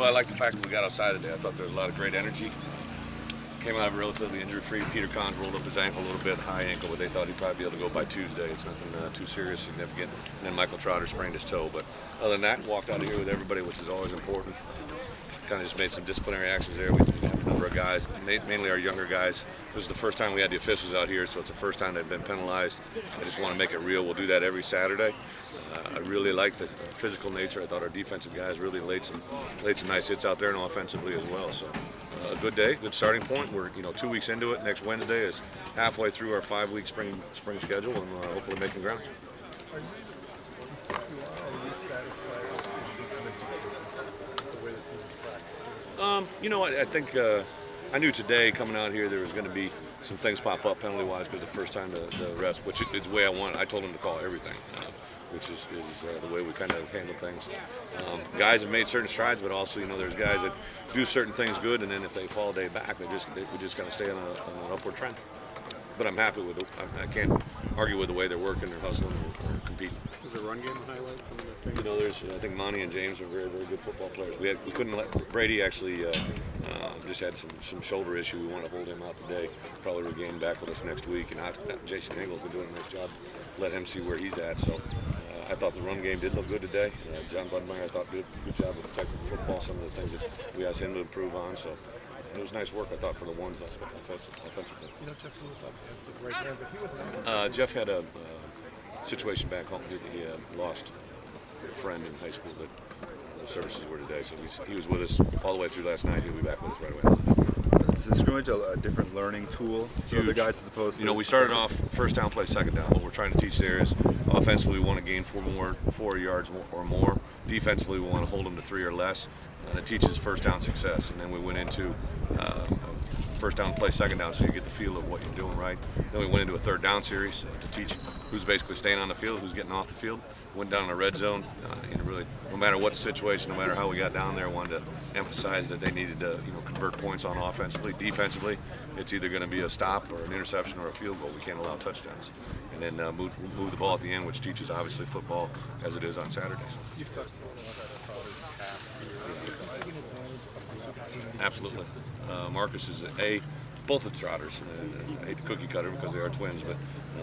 Well, I like the fact that we got outside today. I thought there was a lot of great energy. Came out relatively injury-free. Peter Kahn's rolled up his ankle a little bit, high ankle, but they thought he'd probably be able to go by Tuesday. It's nothing too serious, significant. And then Michael Trotter sprained his toe. But other than that, walked out of here with everybody, which is always important. Kind of just made some disciplinary actions there. We have a number of guys, mainly our younger guys. This is the first time we had the officials out here, so it's the first time they've been penalized. I just want to make it real. We'll do that every Saturday. I really like the physical nature. I thought our defensive guys really laid some nice hits out there, and offensively as well. So a good day, good starting point. We're 2 weeks into it. Next Wednesday is halfway through our 5-week spring schedule, and hopefully making ground. I think I knew today coming out here there was going to be some things pop up penalty-wise because the first time the refs, which is the way I want it. I told them to call everything, which is the way we kind of handle things. Guys have made certain strides, but also there's guys that do certain things good, and then if they fall a day back, we just kind of stay on an upward trend. But I'm happy with it. I can't argue with the way they're working, they're hustling, or competing. Is the run game highlight some of the things? I think Monty and James are very, very good football players. We couldn't let Brady actually just had some shoulder issue. We want to hold him out today. Probably regain back with us next week. And Jason Engel's been doing a nice job. Let him see where he's at. So I thought the run game did look good today. John Budmeyer, I thought did a good job of protecting the football. Some of the things that we asked him to improve on. So it was nice work, I thought, for the ones offensively. Jeff Lewis has the right hand, but he wasn't. Jeff had a situation back home. He lost a friend in high school that the services were today, so he was with us all the way through last night. He'll be back with us right away. Is the scrimmage a different learning tool for the guys as opposed to? We started off first down, play second down. What we're trying to teach there is offensively we want to gain 4 yards or more. Defensively we want to hold them to 3 or less. And it teaches first down success. And then we went into first down, play second down, so you get the feel of what you're doing right. Then we went into a third down series to teach who's basically staying on the field, who's getting off the field. Went down in the red zone. Really, no matter what the situation, no matter how we got down there, wanted to emphasize that they needed to convert points on offensively. Defensively, it's either going to be a stop or an interception or a field goal. We can't allow touchdowns. And then move the ball at the end, which teaches obviously football as it is on Saturdays. You've talked about Absolutely. Marcus is both of the Trotters. I hate to cookie cutter because they are twins, but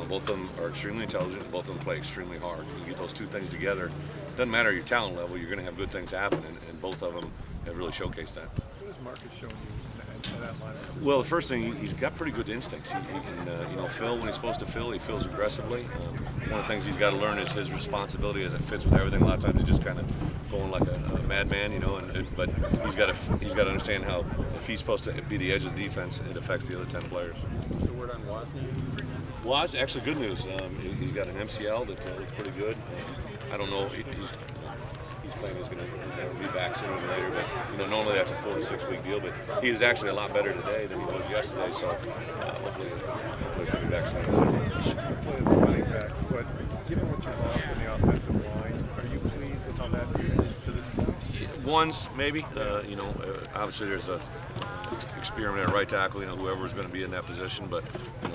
both of them are extremely intelligent and both of them play extremely hard. You get those two things together, doesn't matter your talent level, you're going to have good things happen, and both of them have really showcased that. What has Marcus shown you in that lineup? Well, the first thing, he's got pretty good instincts. He can, fill when he's supposed to fill. He fills aggressively. One of the things he's got to learn is his responsibility as it fits with everything. A lot of times he's just kind of going like a madman, but he's got to understand how if he's supposed to be the edge of the defense, it affects the other 10 players. The word on Wozni? Woz, actually good news. He's got an MCL that looks pretty good. I don't know if he's playing. He's going to be back sooner or later, but normally that's a 4 to 6 week deal. But he is actually a lot better today than he was yesterday. So hopefully he's going to be back soon. Play the running back, but given what you lost in the offensive line, are you pleased with how that is to this point? Ones maybe. Obviously there's a experiment at right tackle. Whoever's going to be in that position, but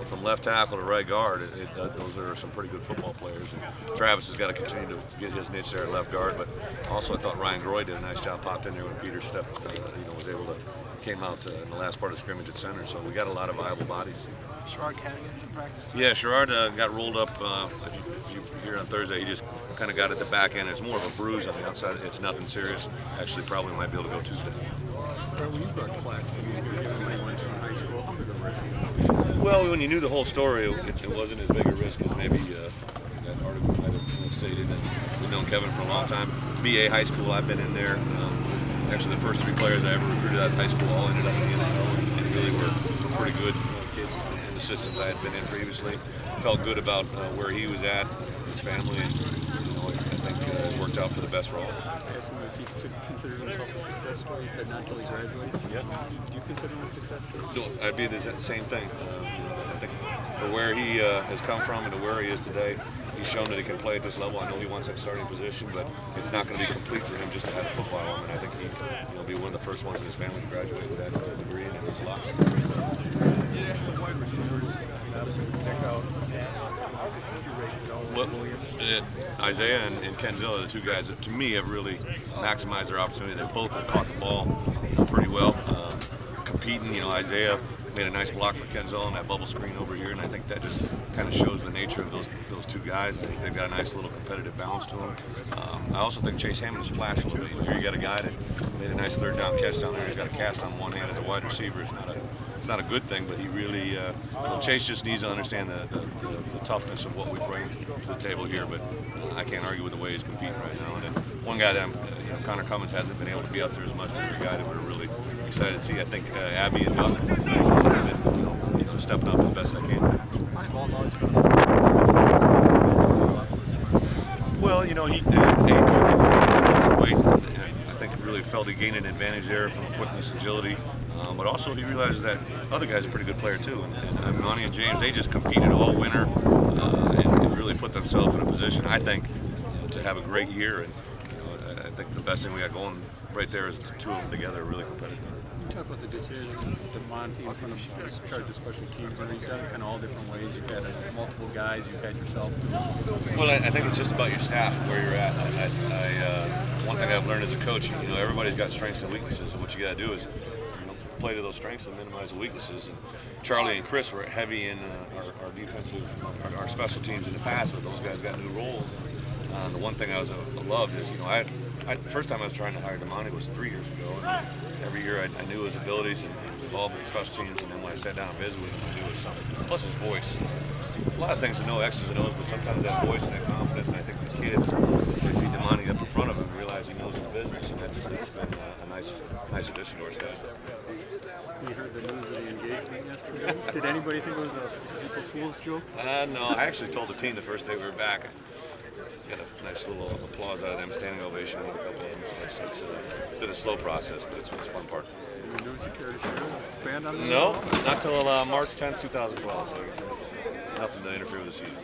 from left tackle to right guard, those are some pretty good football players. And Travis has got to continue to get his niche there at left guard, but also I thought Ryan Groy did a nice job, popped in there when Peter stepped, was able to came out in the last part of the scrimmage at center. So we got a lot of viable bodies. Sherrod Cadigan in practice? Yeah, Sherrod got rolled up. If you hear on Thursday, he just kind of got at the back end. It's more of a bruise on the outside. It's nothing serious. Actually, probably might be able to go Tuesday. When you brought Clax to me, you went from high school, how big a risk is it? Well, when you knew the whole story, it wasn't as big a risk as maybe that article might have stated. And we've known Kevin for a long time. BA High School, I've been in there. Actually, the first 3 players I ever recruited out of high school all ended up in the NFL and really were pretty good kids in the systems I had been in previously. Felt good about where he was at, his family, and I think it worked out for the best for all of us. I asked him if he considered himself a success story. He said not until he graduates. Yeah. Do you consider him a success story? No, I'd be the same thing. I think for where he has come from and to where he is today, he's shown that he can play at this level. I know he wants that starting position, but it's not going to be complete for him just to have a football arm. And I think he'll be one of the first ones in his family to graduate with that degree, and it was a lot. Wide receivers, obviously, stick out. Would you rate Nolan Williams? it. Isaiah and Kenzel are the two guys that, to me, have really maximized their opportunity. They both have caught the ball pretty well, competing. You know, Isaiah made a nice block for Kenzel on that bubble screen over here, and I think that just kind of shows the nature of those two guys. I think they've got a nice little competitive balance to them. I also think Chase Hammond has flashed a little bit. Here you got a guy that made a nice third down catch down there. He's got a cast on one hand as a wide receiver. It's not a good thing, but he really Chase just needs to understand the toughness of what we bring to the table here. But I can't argue with the way he's competing right now. And then one guy that Connor Cummins hasn't been able to be out there as much, but a guy that we're really excited to see. I think Abby and Duck have been stepping up as best they can. Moneyball's always been Well, you know, he lost weight. I think he really felt he gained an advantage there from quickness, agility. But also he realizes that other guy's a pretty good player too. And Monty and James, they just competed all winter and really put themselves in a position, I think, to have a great year. And I think the best thing we got going right there is the two of them together are really competitive. You talk about the decision to Monty in front of charge of special teams. I mean, you've done it kind of all different ways. You've had multiple guys. You've had yourself. Well, I think it's just about your staff, where you're at. One thing I've learned as a coach, you know, everybody's got strengths and weaknesses, and what you got to do is play to those strengths and minimize the weaknesses. And Charlie and Chris were heavy in our defensive, our special teams in the past, but those guys got new roles. The one thing I loved is, you know, first time I was trying to hire DeMonte was 3 years ago, and every year I knew his abilities and he was involved in special teams, and then when I sat down and visited with him, I knew it was something. Plus his voice. There's a lot of things to know, X's and O's, but sometimes that voice and that confidence, and I think the kids, they see DeMonte up in front of him and realize he knows his business, and it's been a nice addition to our staff. You heard the news of the engagement yesterday. Did anybody think it was a April Fool's joke? No, I actually told the team the first day we were back. Got a nice little applause out of them, standing ovation with a couple of them. So it's been a slow process, but it's a fun part. Any news you care to share? Expand on that? No, not till March 10th, 2012. So nothing to interfere with the season.